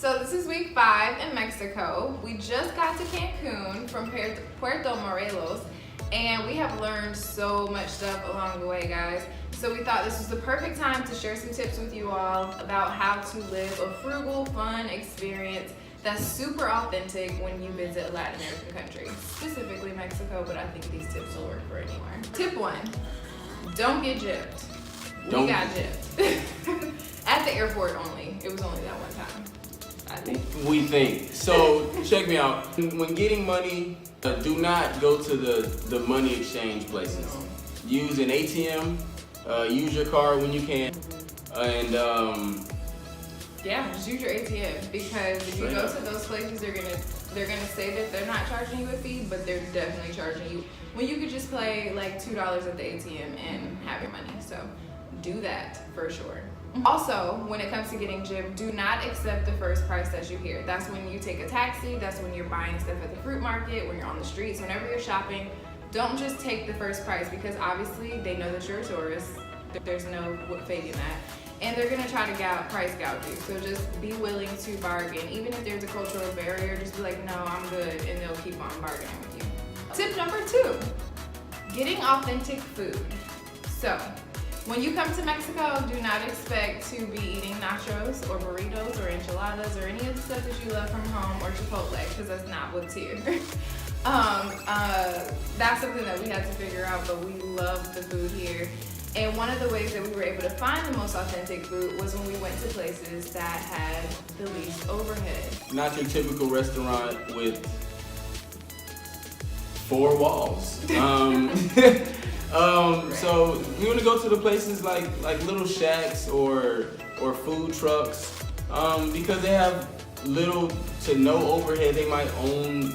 So this is week 5 in Mexico. We just got to Cancun from Puerto Morelos, and we have learned so much stuff along the way, guys. So we thought this was the perfect time to share some tips with you all about how to live a frugal, fun experience that's super authentic when you visit a Latin American country, specifically Mexico, but I think these tips will work for anywhere. Tip 1, don't get gypped. We got gypped. At the airport only. It was only that one time, I think. We think. So check me out. When getting money, do not go to the money exchange places. Use an ATM, use your card when you can, and yeah, just use your ATM, because if you go to those places, they're gonna say that they're not charging you a fee, but they're definitely charging you. When you could just pay like $2 at the ATM and have your money. So do that for sure. Also, when it comes to getting gypped, do not accept the first price that you hear. That's when you take a taxi, that's when you're buying stuff at the fruit market, when you're on the streets, whenever you're shopping. Don't just take the first price, because obviously they know that you're a tourist. There's no faking that. And they're gonna try to price gouge you. So just be willing to bargain. Even if there's a cultural barrier, just be like, no, I'm good, and they'll keep on bargaining with you. Tip number 2, getting authentic food. So, when you come to Mexico, do not expect to be eating nachos or burritos or enchiladas or any of the stuff that you love from home, or Chipotle, because that's not what's here. That's something that we had to figure out, but we love the food here. And one of the ways that we were able to find the most authentic food was when we went to places that had the least overhead. not your typical restaurant with 4 walls. So you want to go to the places like little shacks or food trucks, because they have little to no overhead. They might own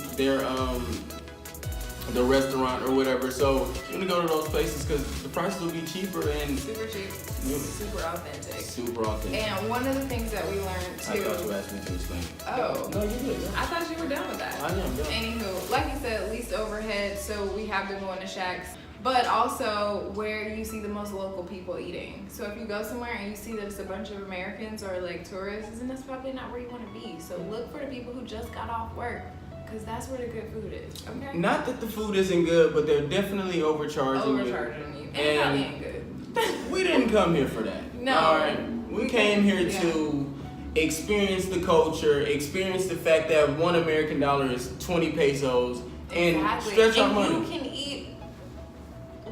the restaurant or whatever. So you want to go to those places because the prices will be cheaper and Super cheap, super authentic. super authentic. And one of the things that we learned too. I thought you asked me to explain it. Oh. No, you did. I thought you were done with that. I am done. Anywho, like you said, least overhead, so we have been going to shacks, but also where you see the most local people eating. So if you go somewhere and you see that it's a bunch of Americans or like tourists, then that's probably not where you want to be. So look for the people who just got off work, because that's where the good food is, okay? Not that the food isn't good, but they're definitely overcharging you. And it probably ain't good. We didn't come here for that. No. All right. We came here to experience the culture, experience the fact that $1 American is 20 pesos, and Exactly. stretch our And money. you can eat,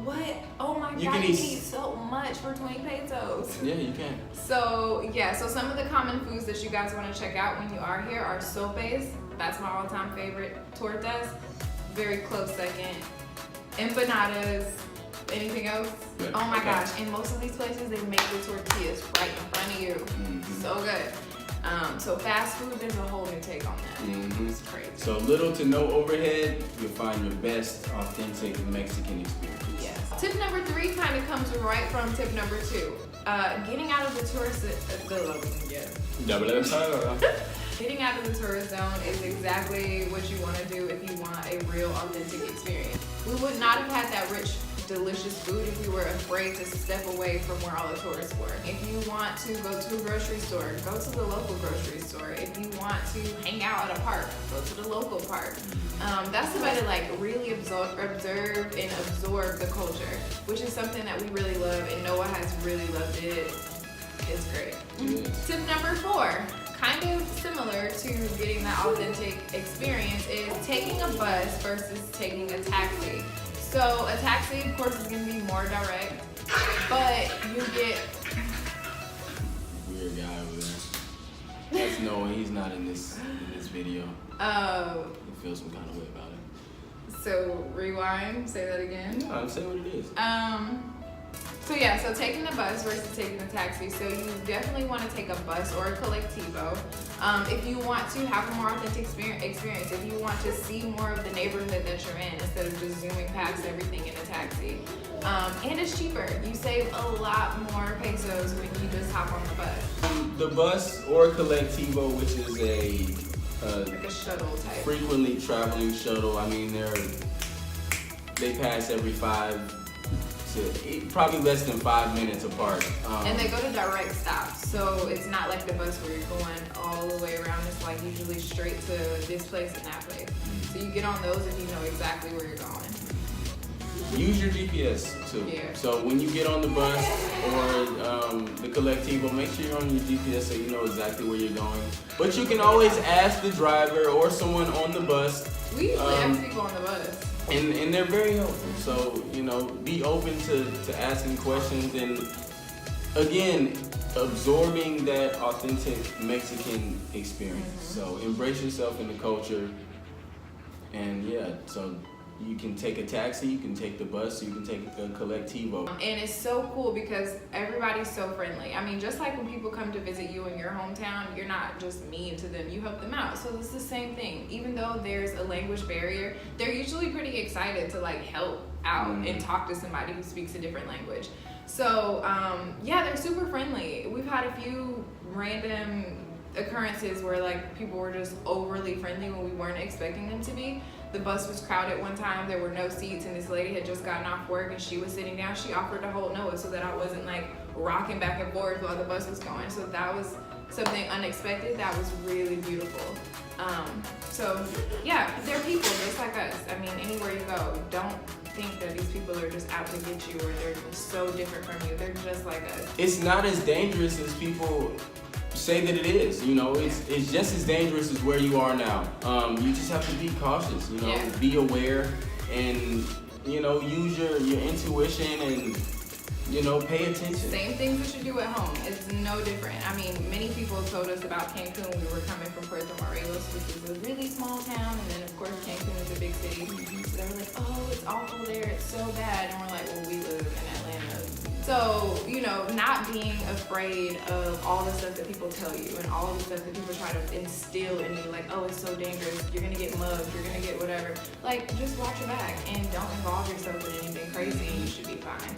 what? Oh my God, can you eat can eat so much for 20 pesos. Yeah, you can. So some of the common foods that you guys want to check out when you are here are sopes. That's my all-time favorite. Tortas, very close second. Empanadas. Anything else? Yeah. Oh my Okay. gosh! In most of these places, they make the tortillas right in front of you. Mm-hmm. So good. So fast food, there's a whole new take on that. Mm-hmm. It's crazy. So little to no overhead, you'll find your best authentic Mexican experience. Yes. Tip number 3 kind of comes right from tip number 2. Getting out of the tourist Getting out of the tourist zone is exactly what you want to do if you want a real authentic experience. We would not have had that rich, delicious food if we were afraid to step away from where all the tourists were. If you want to go to a grocery store, go to the local grocery store. If you want to hang out at a park, go to the local park. That's the way to like really observe and absorb the culture, which is something that we really love, and Noah has really loved it. It's great. Yes. Tip number 4, kind of similar to getting that authentic experience, is taking a bus versus taking a taxi. So a taxi, of course, is going to be more direct, but you get... Weird guy over there. That's Noah. He's not in this video. He feels some kind of way about it. So rewind, say that again. No, say what it is. So taking the bus versus taking the taxi. So you definitely want to take a bus or a colectivo. If you want to have a more authentic experience, if you want to see more of the neighborhood that you're in instead of just zooming past everything in a taxi. And it's cheaper. You save a lot more pesos when you just hop on the bus. The bus or colectivo, which is Like a shuttle type. frequently traveling shuttle. I mean, they pass every 5 probably less than 5 minutes apart. And they go to direct stops, so it's not like the bus where you're going all the way around. It's like usually straight to this place and that place. So you get on those if you know exactly where you're going. Use your GPS too. Yeah. So when you get on the bus or the Colectivo, make sure you're on your GPS so you know exactly where you're going. But you can always ask the driver or someone on the bus. We usually ask people on the bus. And they're very helpful. So, be open to asking questions and, again, absorbing that authentic Mexican experience. So embrace yourself in the culture. And so you can take a taxi, you can take the bus, you can take a Colectivo. And it's so cool because everybody's so friendly. I mean, just like when people come to visit you in your hometown, you're not just mean to them, you help them out. So it's the same thing. Even though there's a language barrier, they're usually pretty excited to help out and talk to somebody who speaks a different language. So they're super friendly. We've had a few random occurrences where people were just overly friendly when we weren't expecting them to be. The bus was crowded one time, there were no seats, and this lady had just gotten off work and she was sitting down. She offered to hold Noah so that I wasn't rocking back and forth while the bus was going. So that was something unexpected that was really beautiful. They're people just like us. I mean, anywhere you go, don't think that these people are just out to get you or they're so different from you. They're just like us. It's not as dangerous as people say that it is. It's just as dangerous as where you are now. You just have to be cautious, be aware and, use your intuition and, pay attention. Same things that you do at home. It's no different. I mean, many people told us about Cancun. We were coming from Puerto Morelos, which is a really small town, and then of course Cancun is a big city. So they were like, oh, it's awful there, it's so bad. And we're like, well, we live in Atlanta. So, not being afraid of all the stuff that people tell you and all the stuff that people try to instill in you, oh, it's so dangerous, you're gonna get mugged, you're gonna get whatever. Just watch your back and don't involve yourself in anything crazy and you should be fine.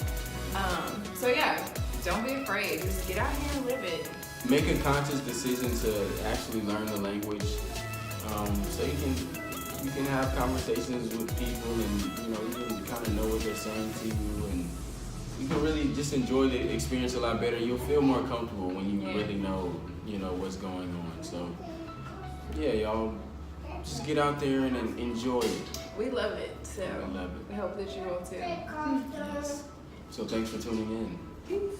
Don't be afraid. Just get out here and live it. Make a conscious decision to actually learn the language, so you can have conversations with people and you can kind of know what they're saying to you, and you can really just enjoy the experience a lot better. You'll feel more comfortable when you really know what's going on. So y'all just get out there and enjoy it. We love it. So I love it. we hope that you will too. Yes. So thanks for tuning in. Peace.